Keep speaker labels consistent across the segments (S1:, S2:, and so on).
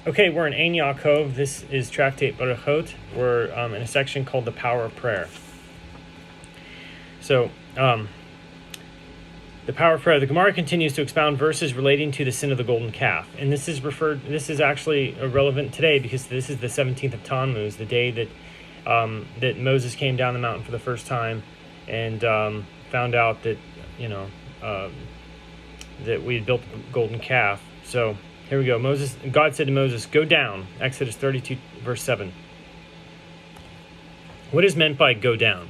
S1: Okay, we're in Yaakov. This is Tractate Berachot. We're in a section called the Power of Prayer. So, the Power of Prayer. The Gemara continues to expound verses relating to the sin of the golden calf, and this is actually relevant today because this is the 17th of Tammuz, the day that that Moses came down the mountain for the first time, and found out that that we had built the golden calf. So. Here we go. God said to Moses, "Go down." Exodus 32, verse 7. What is meant by "go down"?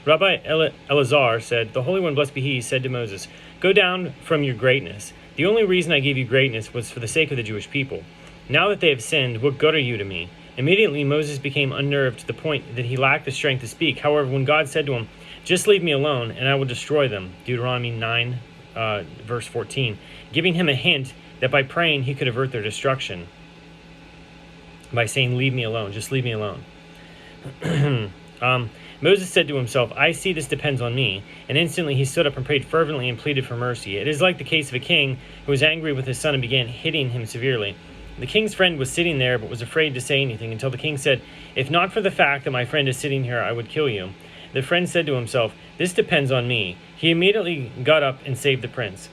S1: Rabbi Elazar said, "The Holy One, blessed be He, said to Moses, 'Go down from your greatness. The only reason I gave you greatness was for the sake of the Jewish people. Now that they have sinned, what good are you to me?' Immediately Moses became unnerved to the point that he lacked the strength to speak. However, when God said to him, 'Just leave me alone, and I will destroy them,' Deuteronomy 9, verse 14, giving him a hint that by praying he could avert their destruction by saying, 'Leave me alone, just leave me alone.' Moses said to himself, 'I see this depends on me,' and instantly he stood up and prayed fervently and pleaded for mercy. It is like the case of a king who was angry with his son and began hitting him severely. The king's friend was sitting there but was afraid to say anything until the king said, 'If not for the fact that my friend is sitting here, I would kill you.' The friend said to himself, 'This depends on me.' He immediately got up and saved the prince."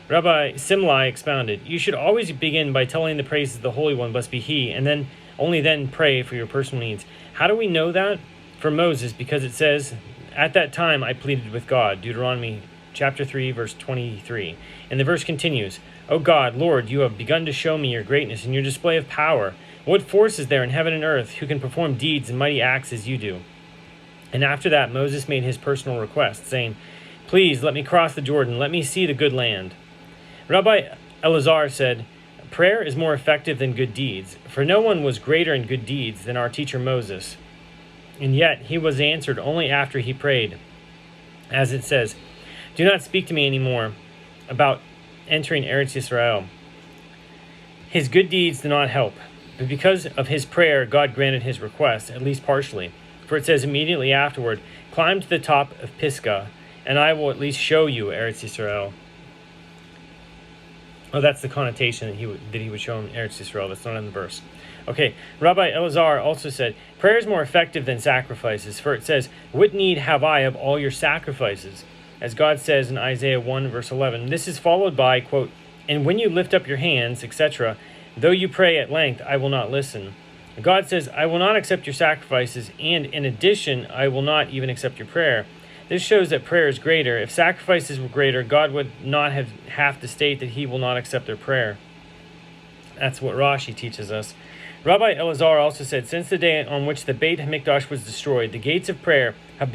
S1: Rabbi Simlai expounded, "You should always begin by telling the praises of the Holy One, blessed be He, and only then pray for your personal needs." How do we know that? From Moses, because it says, "At that time I pleaded with God," Deuteronomy chapter 3, verse 23. And the verse continues, "O God, Lord, you have begun to show me your greatness and your display of power. What force is there in heaven and earth who can perform deeds and mighty acts as you do?" And after that, Moses made his personal request, saying, "Please let me cross the Jordan, let me see the good land." Rabbi Elazar said, "Prayer is more effective than good deeds, for no one was greater in good deeds than our teacher Moses. And yet he was answered only after he prayed. As it says, 'Do not speak to me anymore about entering Eretz Yisrael.' His good deeds did not help, but because of his prayer, God granted his request, at least partially. For it says immediately afterward, 'Climb to the top of Pisgah, and I will at least show you Eretz Yisrael.'" Oh, that's the connotation that he would show him Eretz Yisrael. That's not in the verse. Okay, Rabbi Elazar also said, "Prayer is more effective than sacrifices, for it says, 'What need have I of all your sacrifices?' As God says in Isaiah 1, verse 11. This is followed by, quote, 'And when you lift up your hands, etc., though you pray at length, I will not listen.' God says, 'I will not accept your sacrifices, and in addition, I will not even accept your prayer.' This shows that prayer is greater. If sacrifices were greater, God would not have to state that he will not accept their prayer." That's what Rashi teaches us. Rabbi Elazar also said, "Since the day on which the Beit HaMikdash was destroyed, the gates of prayer have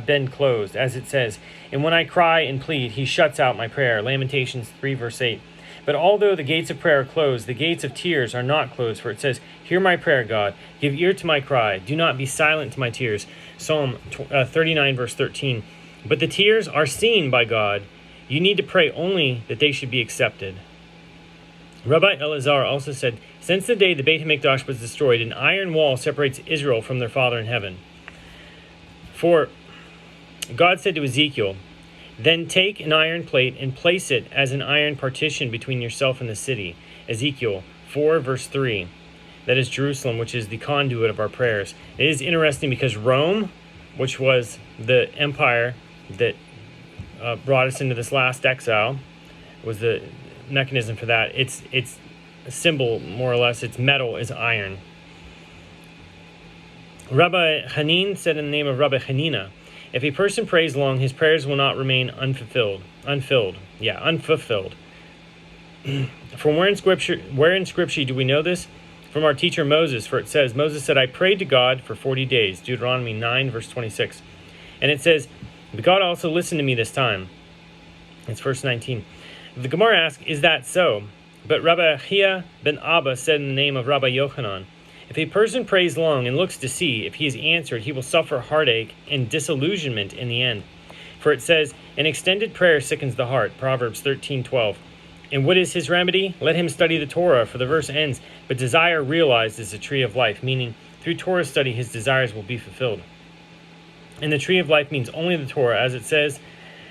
S1: been closed, as it says, 'And when I cry and plead, he shuts out my prayer.' Lamentations 3, verse 8. But although the gates of prayer are closed, the gates of tears are not closed, for it says, 'Hear my prayer, God. Give ear to my cry. Do not be silent to my tears.' Psalm 39, verse 13. But the tears are seen by God. You need to pray only that they should be accepted." Rabbi Elazar also said, "Since the day the Beit HaMikdash was destroyed, an iron wall separates Israel from their Father in heaven. For God said to Ezekiel, 'Then take an iron plate and place it as an iron partition between yourself and the city.' Ezekiel 4, verse 3. That is Jerusalem, which is the conduit of our prayers. It is interesting because Rome, which was the empire that brought us into this last exile, was the mechanism for that. Its symbol, more or less, its metal is iron. Rabbi Hanin said in the name of Rabbi Hanina, "If a person prays long, his prayers will not remain unfulfilled. For where in Scripture do we know this? From our teacher Moses, for it says, Moses said, 'I prayed to God for 40 days, Deuteronomy 9, verse 26. And it says, "But God also listened to me this time." It's verse 19. The Gemara asks, "Is that so?" But Rabbi Achia ben Abba said in the name of Rabbi Yochanan, "If a person prays long and looks to see if he is answered, he will suffer heartache and disillusionment in the end. For it says, 'An extended prayer sickens the heart,' Proverbs 13:12. And what is his remedy? Let him study the Torah, for the verse ends, 'But desire realized is the tree of life,' meaning through Torah study his desires will be fulfilled." And the tree of life means only the Torah, as it says,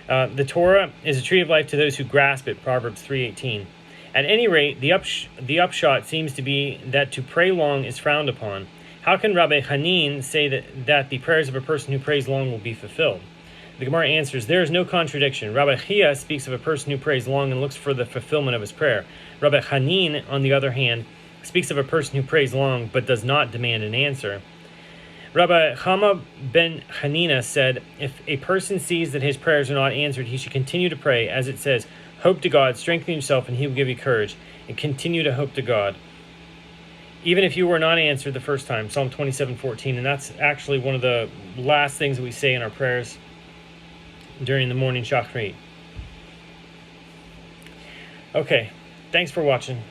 S1: the Torah is a tree of life to those who grasp it, Proverbs 3:18. At any rate, the upshot seems to be that to pray long is frowned upon. How can Rabbi Hanin say that the prayers of a person who prays long will be fulfilled? The Gemara answers, there is no contradiction. Rabbi Chia speaks of a person who prays long and looks for the fulfillment of his prayer. Rabbi Hanin, on the other hand, speaks of a person who prays long but does not demand an answer. Rabbi Chama ben Hanina said, if a person sees that his prayers are not answered, he should continue to pray, as it says, hope to God, strengthen yourself, and he will give you courage, and continue to hope to God. Even if you were not answered the first time, Psalm 27:14, and that's actually one of the last things that we say in our prayers during the morning Shachrit. Okay, thanks for watching.